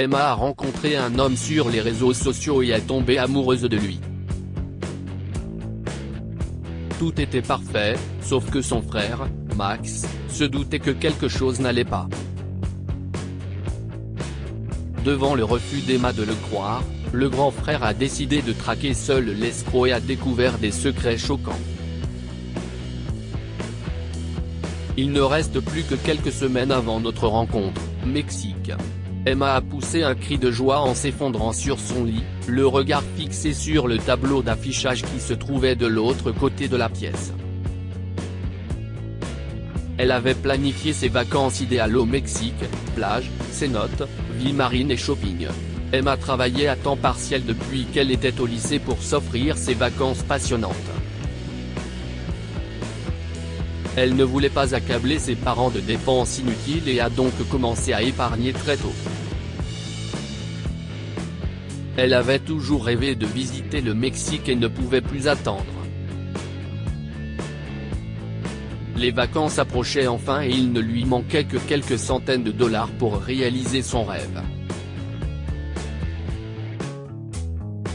Emma a rencontré un homme sur les réseaux sociaux et est tombée amoureuse de lui. Tout était parfait, sauf que son frère, Max, se doutait que quelque chose n'allait pas. Devant le refus d'Emma de le croire, le grand frère a décidé de traquer seul l'escroc et a découvert des secrets choquants. Il ne reste plus que quelques semaines avant notre rencontre, Mexique. Emma a poussé un cri de joie en s'effondrant sur son lit, le regard fixé sur le tableau d'affichage qui se trouvait de l'autre côté de la pièce. Elle avait planifié ses vacances idéales au Mexique, plage, cénotes, vie marine et shopping. Emma travaillait à temps partiel depuis qu'elle était au lycée pour s'offrir ces vacances passionnantes. Elle ne voulait pas accabler ses parents de dépenses inutiles et a donc commencé à épargner très tôt. Elle avait toujours rêvé de visiter le Mexique et ne pouvait plus attendre. Les vacances approchaient enfin et il ne lui manquait que quelques centaines de dollars pour réaliser son rêve.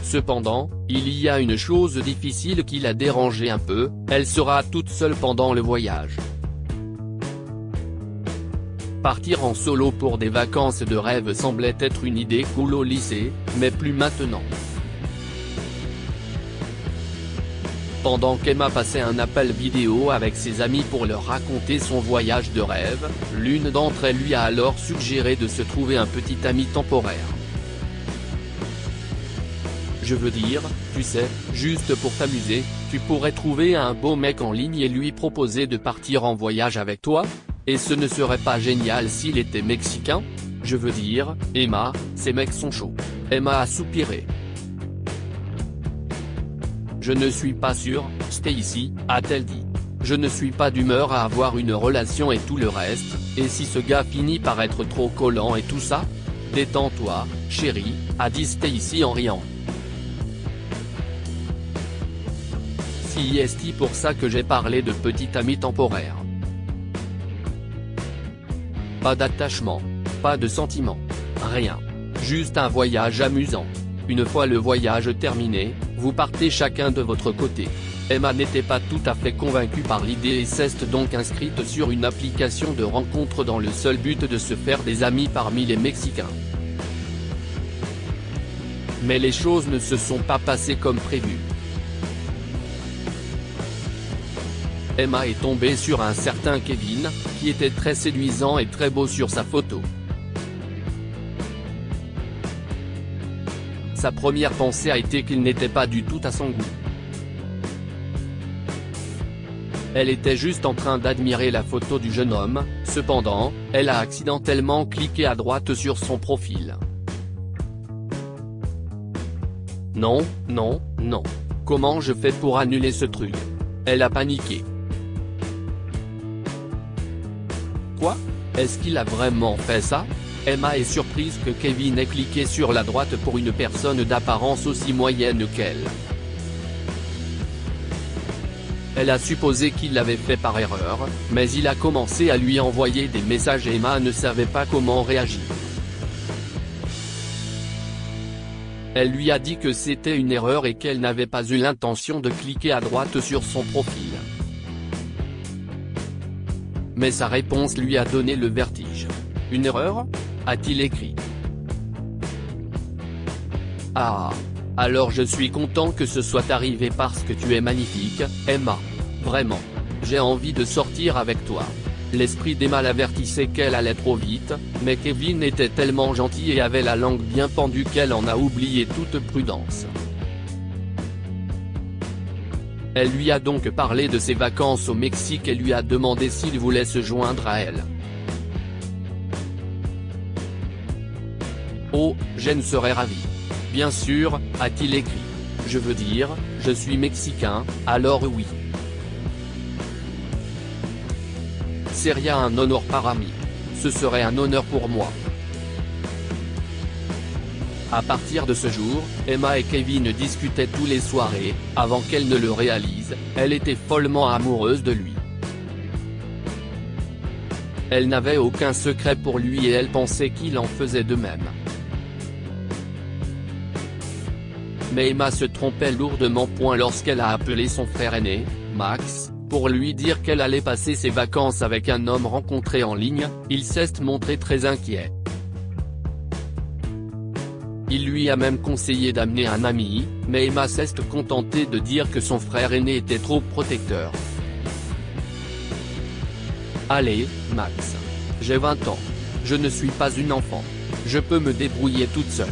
Cependant, il y a une chose difficile qui l'a dérangée un peu, elle sera toute seule pendant le voyage. Partir en solo pour des vacances de rêve semblait être une idée cool au lycée, mais plus maintenant. Pendant qu'Emma passait un appel vidéo avec ses amis pour leur raconter son voyage de rêve, l'une d'entre elles lui a alors suggéré de se trouver un petit ami temporaire. Je veux dire, tu sais, juste pour t'amuser, tu pourrais trouver un beau mec en ligne et lui proposer de partir en voyage avec toi? Et ce ne serait pas génial s'il était mexicain? Je veux dire, Emma, ces mecs sont chauds. Emma a soupiré. Je ne suis pas sûre, Stacy, a-t-elle dit. Je ne suis pas d'humeur à avoir une relation et tout le reste, et si ce gars finit par être trop collant et tout ça? Détends-toi, chérie, a dit Stacy en riant. C'est pour ça que j'ai parlé de petit ami temporaire. Pas d'attachement, pas de sentiment, rien. Juste un voyage amusant. Une fois le voyage terminé, vous partez chacun de votre côté. Emma n'était pas tout à fait convaincue par l'idée et s'est donc inscrite sur une application de rencontre dans le seul but de se faire des amis parmi les Mexicains. Mais les choses ne se sont pas passées comme prévu. Emma est tombée sur un certain Kevin, qui était très séduisant et très beau sur sa photo. Sa première pensée a été qu'il n'était pas du tout à son goût. Elle était juste en train d'admirer la photo du jeune homme, cependant, elle a accidentellement cliqué à droite sur son profil. Non, non, non. Comment je fais pour annuler ce truc? Elle a paniqué. Quoi? Est-ce qu'il a vraiment fait ça? Emma est surprise que Kevin ait cliqué sur la droite pour une personne d'apparence aussi moyenne qu'elle. Elle a supposé qu'il l'avait fait par erreur, mais il a commencé à lui envoyer des messages et Emma ne savait pas comment réagir. Elle lui a dit que c'était une erreur et qu'elle n'avait pas eu l'intention de cliquer à droite sur son profil. Mais sa réponse lui a donné le vertige. Une erreur? A-t-il écrit. Ah. Alors je suis content que ce soit arrivé parce que tu es magnifique, Emma. Vraiment. J'ai envie de sortir avec toi. L'esprit d'Emma l'avertissait qu'elle allait trop vite, mais Kevin était tellement gentil et avait la langue bien pendue qu'elle en a oublié toute prudence. Elle lui a donc parlé de ses vacances au Mexique et lui a demandé s'il voulait se joindre à elle. Oh, Jen serait ravie. Bien sûr, a-t-il écrit. Je veux dire, je suis mexicain, alors oui. Serait un honneur par ami. Ce serait un honneur pour moi. À partir de ce jour, Emma et Kevin discutaient tous les soirées, avant qu'elle ne le réalise, elle était follement amoureuse de lui. Elle n'avait aucun secret pour lui et elle pensait qu'il en faisait de même. mais Emma se trompait lourdement. Lorsqu'elle a appelé son frère aîné, Max, pour lui dire qu'elle allait passer ses vacances avec un homme rencontré en ligne, il s'est montré très inquiet. Il lui a même conseillé d'amener un ami, mais Emma s'est contentée de dire que son frère aîné était trop protecteur. Allez, Max. J'ai 20 ans. Je ne suis pas une enfant. Je peux me débrouiller toute seule.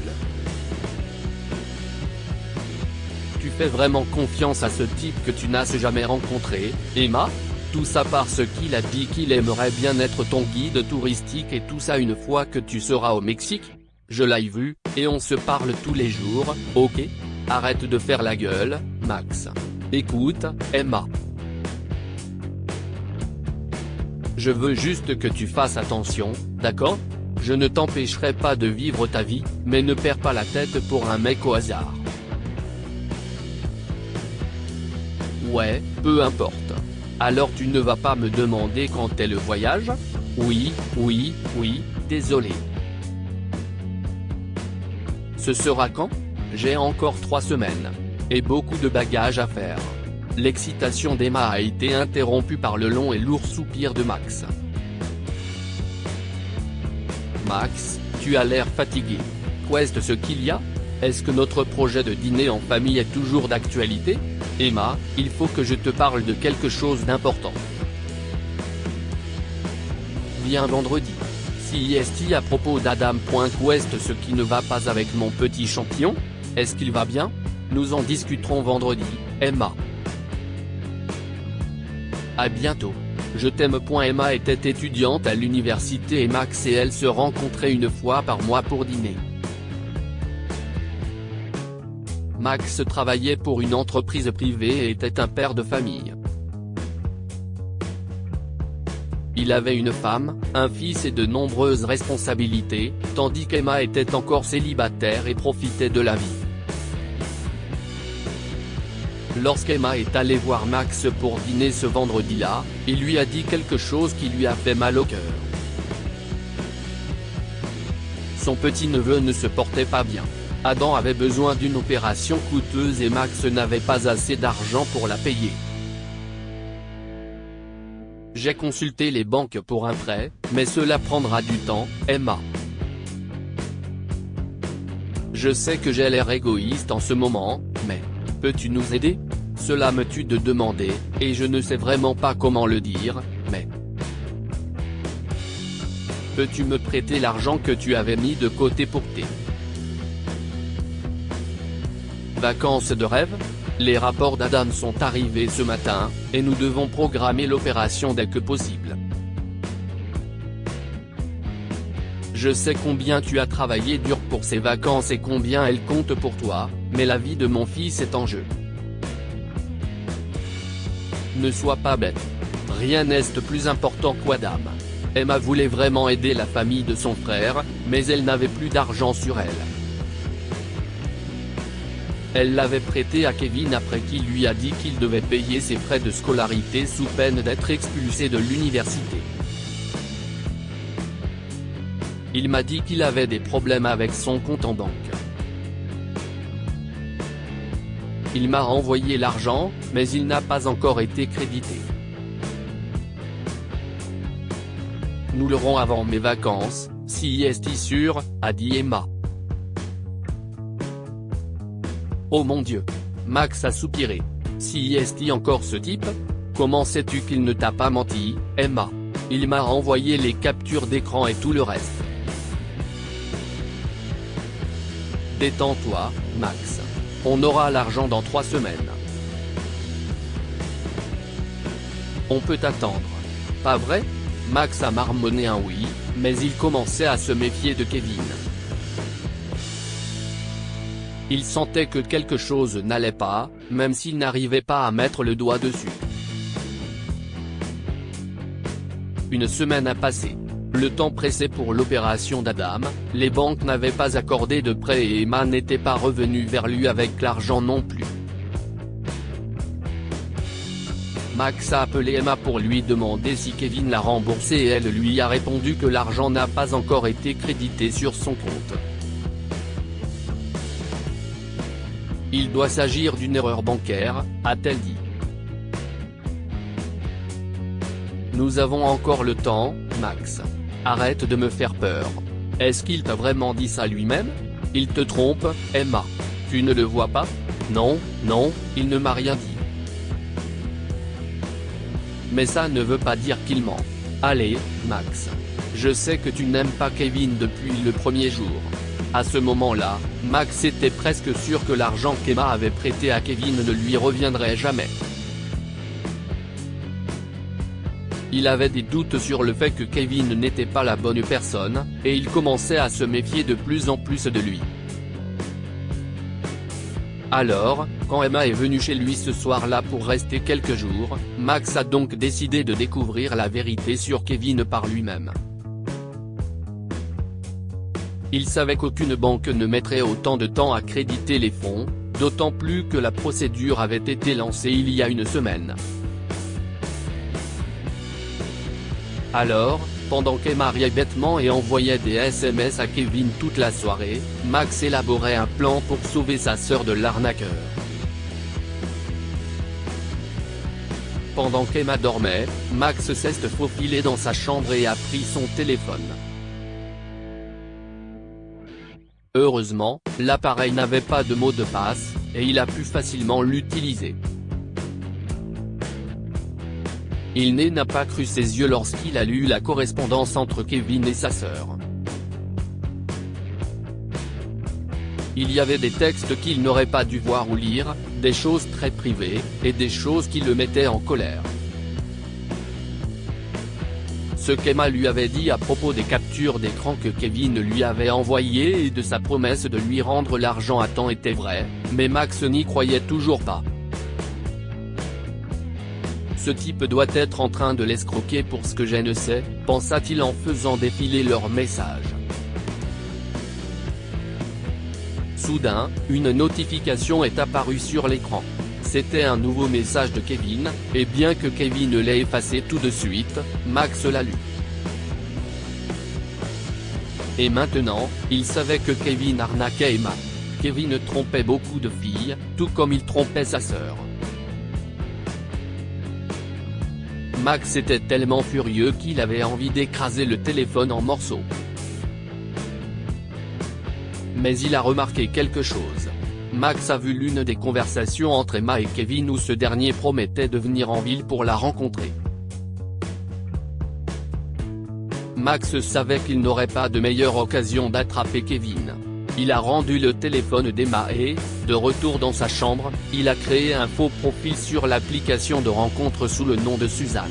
Tu fais vraiment confiance à ce type que tu n'as jamais rencontré, Emma? Tout ça parce qu'il a dit qu'il aimerait bien être ton guide touristique et tout ça une fois que tu seras au Mexique? Je l'ai vu, et on se parle tous les jours, ok? Arrête de faire la gueule, Max. Écoute, Emma. Je veux juste que tu fasses attention, d'accord? Je ne t'empêcherai pas de vivre ta vie, mais ne perds pas la tête pour un mec au hasard. Ouais, peu importe. Alors tu ne vas pas me demander quand est le voyage? Oui, désolé. Ce sera quand? J'ai encore 3 semaines. Et beaucoup de bagages à faire. L'excitation d'Emma a été interrompue par le long et lourd soupir de Max. Max, tu as l'air fatigué. Qu'est-ce ce qu'il y a? Est-ce que notre projet de dîner en famille est toujours d'actualité? Emma, il faut que je te parle de quelque chose d'important. Viens vendredi. Si est à propos d'Adam. Qu'est ce qui ne va pas avec mon petit champion? Est-ce qu'il va bien? Nous en discuterons vendredi, Emma. À bientôt. Je t'aime. Emma était étudiante à l'université et Max et elle se rencontraient une fois par mois pour dîner. Max travaillait pour une entreprise privée et était un père de famille. Il avait une femme, un fils et de nombreuses responsabilités, tandis qu'Emma était encore célibataire et profitait de la vie. Lorsqu'Emma est allée voir Max pour dîner ce vendredi-là, il lui a dit quelque chose qui lui a fait mal au cœur. Son petit-neveu ne se portait pas bien. Adam avait besoin d'une opération coûteuse et Max n'avait pas assez d'argent pour la payer. J'ai consulté les banques pour un prêt, mais cela prendra du temps, Emma. Je sais que j'ai l'air égoïste en ce moment, mais peux-tu nous aider? Cela me tue de demander, et je ne sais vraiment pas comment le dire, mais peux-tu me prêter l'argent que tu avais mis de côté pour tes vacances de rêve? Les rapports d'Adam sont arrivés ce matin, et nous devons programmer l'opération dès que possible. Je sais combien tu as travaillé dur pour ces vacances et combien elles comptent pour toi, mais la vie de mon fils est en jeu. Ne sois pas bête. Rien n'est plus important qu'Adam. Emma voulait vraiment aider la famille de son frère, mais elle n'avait plus d'argent sur elle. Elle l'avait prêté à Kevin après qu'il lui a dit qu'il devait payer ses frais de scolarité sous peine d'être expulsé de l'université. Il m'a dit qu'il avait des problèmes avec son compte en banque. Il m'a renvoyé l'argent, mais il n'a pas encore été crédité. Nous l'aurons avant mes vacances, si est sûr, a dit Emma. Oh mon Dieu. Max a soupiré. Si est encore ce type? Comment sais-tu qu'il ne t'a pas menti, Emma? Il m'a renvoyé les captures d'écran et tout le reste. Détends-toi, Max. On aura l'argent dans 3 semaines. On peut attendre. Pas vrai? Max a marmonné un oui, mais il commençait à se méfier de Kevin. Il sentait que quelque chose n'allait pas, même s'il n'arrivait pas à mettre le doigt dessus. Une semaine a passé. Le temps pressait pour l'opération d'Adam, les banques n'avaient pas accordé de prêt et Emma n'était pas revenue vers lui avec l'argent non plus. Max a appelé Emma pour lui demander si Kevin l'a remboursé et elle lui a répondu que l'argent n'a pas encore été crédité sur son compte. Il doit s'agir d'une erreur bancaire, a-t-elle dit. Nous avons encore le temps, Max. Arrête de me faire peur. Est-ce qu'il t'a vraiment dit ça lui-même? Il te trompe, Emma. Tu ne le vois pas? Non, non, il ne m'a rien dit. Mais ça ne veut pas dire qu'il ment. Allez, Max. Je sais que tu n'aimes pas Kevin depuis le premier jour. À ce moment-là, Max était presque sûr que l'argent qu'Emma avait prêté à Kevin ne lui reviendrait jamais. Il avait des doutes sur le fait que Kevin n'était pas la bonne personne, et il commençait à se méfier de plus en plus de lui. Alors, quand Emma est venue chez lui ce soir-là pour rester quelques jours, Max a donc décidé de découvrir la vérité sur Kevin par lui-même. Il savait qu'aucune banque ne mettrait autant de temps à créditer les fonds, d'autant plus que la procédure avait été lancée il y a une semaine. Alors, pendant qu'Emma riait bêtement et envoyait des SMS à Kevin toute la soirée, Max élaborait un plan pour sauver sa sœur de l'arnaqueur. Pendant qu'Emma dormait, Max s'est faufilé dans sa chambre et a pris son téléphone. Heureusement, l'appareil n'avait pas de mot de passe, et il a pu facilement l'utiliser. Il n'a pas cru ses yeux lorsqu'il a lu la correspondance entre Kevin et sa sœur. Il y avait des textes qu'il n'aurait pas dû voir ou lire, des choses très privées, et des choses qui le mettaient en colère. Ce qu'Emma lui avait dit à propos des captures d'écran que Kevin lui avait envoyées et de sa promesse de lui rendre l'argent à temps était vrai, mais Max n'y croyait toujours pas. Ce type doit être en train de l'escroquer pour ce que je ne sais, pensa-t-il en faisant défiler leurs messages. Soudain, une notification est apparue sur l'écran. C'était un nouveau message de Kevin, et bien que Kevin l'ait effacé tout de suite, Max l'a lu. Et maintenant, il savait que Kevin arnaquait Emma. Kevin trompait beaucoup de filles, tout comme il trompait sa sœur. Max était tellement furieux qu'il avait envie d'écraser le téléphone en morceaux. Mais il a remarqué quelque chose. Max a vu l'une des conversations entre Emma et Kevin où ce dernier promettait de venir en ville pour la rencontrer. Max savait qu'il n'aurait pas de meilleure occasion d'attraper Kevin. Il a rendu le téléphone d'Emma et, de retour dans sa chambre, il a créé un faux profil sur l'application de rencontre sous le nom de Suzanne.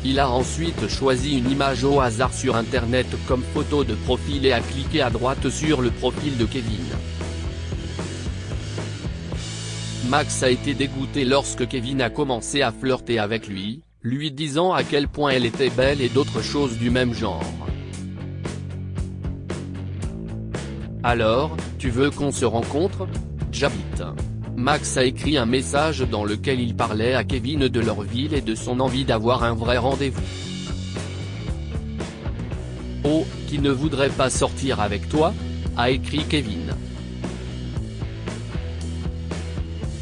Il a ensuite choisi une image au hasard sur internet comme photo de profil et a cliqué à droite sur le profil de Kevin. Max a été dégoûté lorsque Kevin a commencé à flirter avec lui, lui disant à quel point elle était belle et d'autres choses du même genre. Alors, tu veux qu'on se rencontre? J'habite. Max a écrit un message dans lequel il parlait à Kevin de leur ville et de son envie d'avoir un vrai rendez-vous. Oh, qui ne voudrait pas sortir avec toi? A écrit Kevin.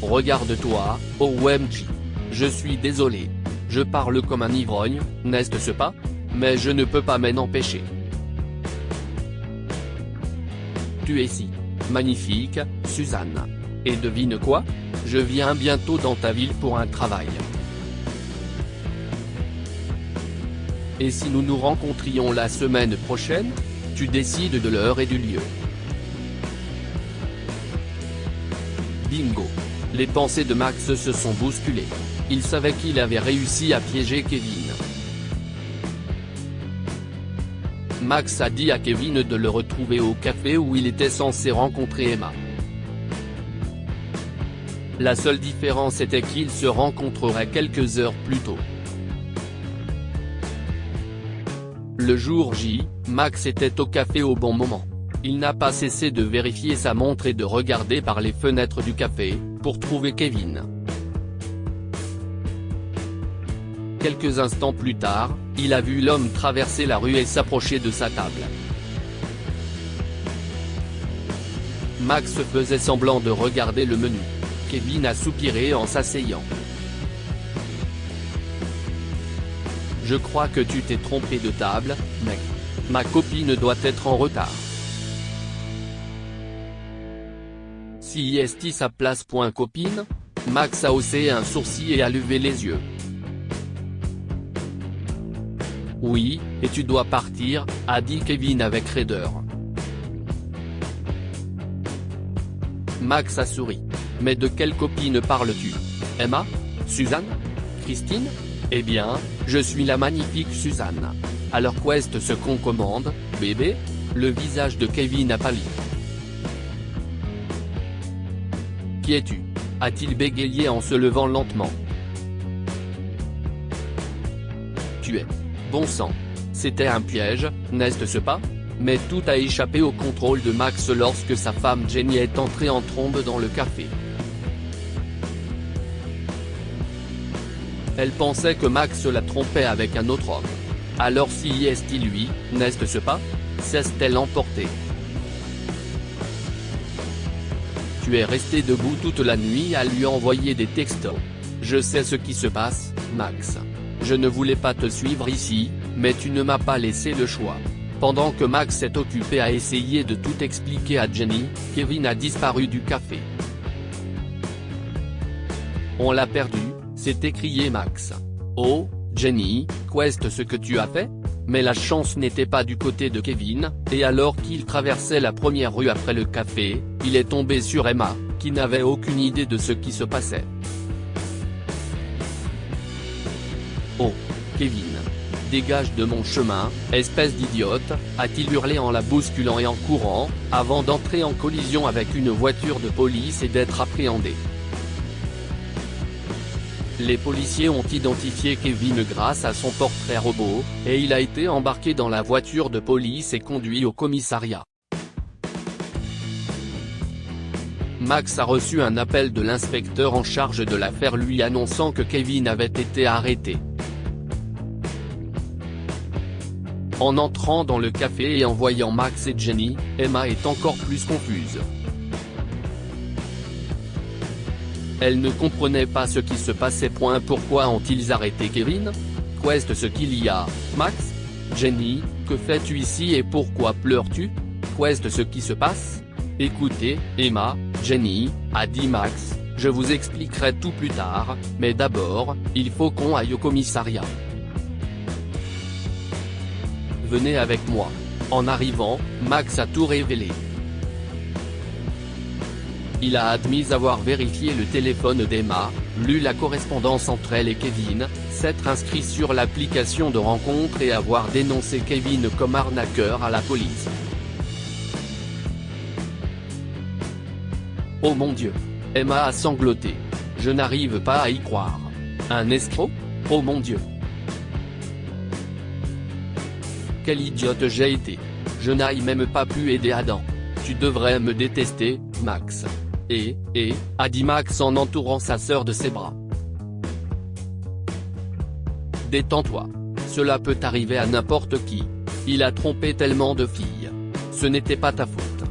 Regarde-toi, OMG. Je suis désolé. Je parle comme un ivrogne, n'est-ce pas? Mais je ne peux pas m'en empêcher. Tu es si magnifique, Suzanne. Et devine quoi? Je viens bientôt dans ta ville pour un travail. Et si nous nous rencontrions la semaine prochaine? Tu décides de l'heure et du lieu. Bingo. Les pensées de Max se sont bousculées. Il savait qu'il avait réussi à piéger Kevin. Max a dit à Kevin de le retrouver au café où il était censé rencontrer Emma. La seule différence était qu'ils se rencontreraient quelques heures plus tôt. Le jour J, Max était au café au bon moment. Il n'a pas cessé de vérifier sa montre et de regarder par les fenêtres du café, pour trouver Kevin. Quelques instants plus tard, il a vu l'homme traverser la rue et s'approcher de sa table. Max faisait semblant de regarder le menu. Kevin a soupiré en s'asseyant. Je crois que tu t'es trompé de table, mec. Ma copine doit être en retard. Si est sa place. Copine? Max a haussé un sourcil et a levé les yeux. Oui, et tu dois partir, a dit Kevin avec raideur. Max a souri. Mais de quelle copine parles-tu? Emma? Suzanne? Christine? Eh bien, je suis la magnifique Suzanne. Alors qu'est-ce ce qu'on commande, bébé? Le visage de Kevin a pâli. Qui es-tu? A-t-il bégayé en se levant lentement. Tu es. Bon sang. C'était un piège, n'est-ce pas? Mais tout a échappé au contrôle de Max lorsque sa femme Jenny est entrée en trombe dans le café. Elle pensait que Max la trompait avec un autre homme. Alors si est-il lui, n'est-ce pas? S'est-elle emportée? Tu es resté debout toute la nuit à lui envoyer des textos. Je sais ce qui se passe, Max. Je ne voulais pas te suivre ici, mais tu ne m'as pas laissé le choix. Pendant que Max est occupé à essayer de tout expliquer à Jenny, Kevin a disparu du café. On l'a perdu, s'est écrié Max. Oh, Jenny, qu'est-ce ce que tu as fait? Mais la chance n'était pas du côté de Kevin, et alors qu'il traversait la première rue après le café, il est tombé sur Emma, qui n'avait aucune idée de ce qui se passait. Oh, Kevin. Dégage de mon chemin, espèce d'idiote, a-t-il hurlé en la bousculant et en courant, avant d'entrer en collision avec une voiture de police et d'être appréhendé. Les policiers ont identifié Kevin grâce à son portrait robot, et il a été embarqué dans la voiture de police et conduit au commissariat. Max a reçu un appel de l'inspecteur en charge de l'affaire lui annonçant que Kevin avait été arrêté. En entrant dans le café et en voyant Max et Jenny, Emma est encore plus confuse. Elle ne comprenait pas ce qui se passait. Pourquoi ont-ils arrêté Kevin? Qu'est-ce ce qu'il y a, Max? Jenny, que fais-tu ici et pourquoi pleures-tu? Qu'est-ce ce qui se passe? Écoutez, Emma, Jenny, a dit Max, je vous expliquerai tout plus tard, mais d'abord, il faut qu'on aille au commissariat. Venez avec moi. En arrivant, Max a tout révélé. Il a admis avoir vérifié le téléphone d'Emma, lu la correspondance entre elle et Kevin, s'être inscrit sur l'application de rencontre et avoir dénoncé Kevin comme arnaqueur à la police. Oh mon Dieu! Emma a sangloté. Je n'arrive pas à y croire. Un escroc? Oh mon Dieu! Quelle idiote j'ai été. Je n'ai même pas pu aider Adam. Tu devrais me détester, Max. A dit Max en entourant sa sœur de ses bras. Détends-toi. Cela peut arriver à n'importe qui. Il a trompé tellement de filles. Ce n'était pas ta faute.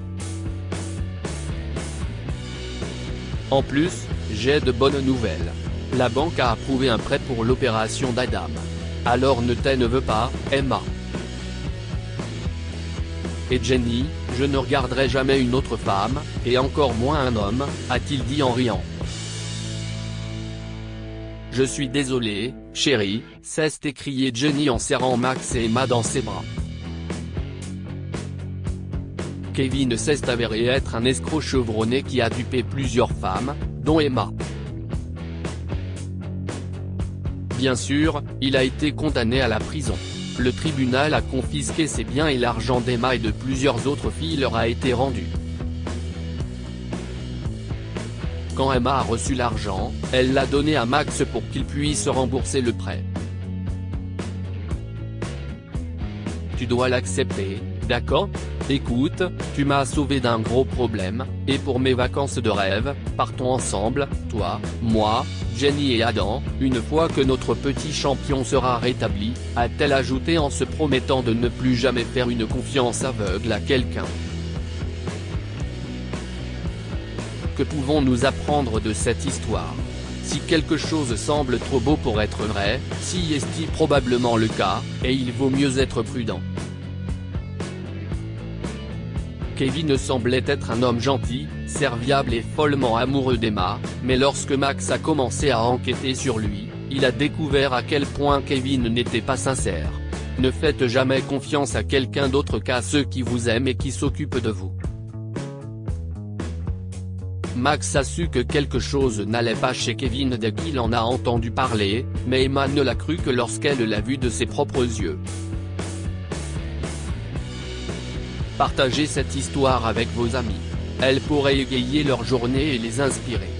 En plus, j'ai de bonnes nouvelles. La banque a approuvé un prêt pour l'opération d'Adam. Alors ne t'énerve pas, Emma. Et Jenny, je ne regarderai jamais une autre femme, et encore moins un homme, a-t-il dit en riant. Je suis désolé, chérie, s'est écrié Jenny en serrant Max et Emma dans ses bras. Kevin s'est avéré être un escroc chevronné qui a dupé plusieurs femmes, dont Emma. Bien sûr, il a été condamné à la prison. Le tribunal a confisqué ses biens et l'argent d'Emma et de plusieurs autres filles leur a été rendu. Quand Emma a reçu l'argent, elle l'a donné à Max pour qu'il puisse rembourser le prêt. Tu dois l'accepter, d'accord? Écoute, tu m'as sauvé d'un gros problème, et pour mes vacances de rêve, partons ensemble, toi, moi, Jenny et Adam, une fois que notre petit champion sera rétabli, a-t-elle ajouté en se promettant de ne plus jamais faire une confiance aveugle à quelqu'un. Que pouvons-nous apprendre de cette histoire? Si quelque chose semble trop beau pour être vrai, si est probablement le cas, et il vaut mieux être prudent. Kevin semblait être un homme gentil, serviable et follement amoureux d'Emma, mais lorsque Max a commencé à enquêter sur lui, il a découvert à quel point Kevin n'était pas sincère. Ne faites jamais confiance à quelqu'un d'autre qu'à ceux qui vous aiment et qui s'occupent de vous. Max a su que quelque chose n'allait pas chez Kevin dès qu'il en a entendu parler, mais Emma ne l'a cru que lorsqu'elle l'a vu de ses propres yeux. Partagez cette histoire avec vos amis. Elle pourrait égayer leur journée et les inspirer.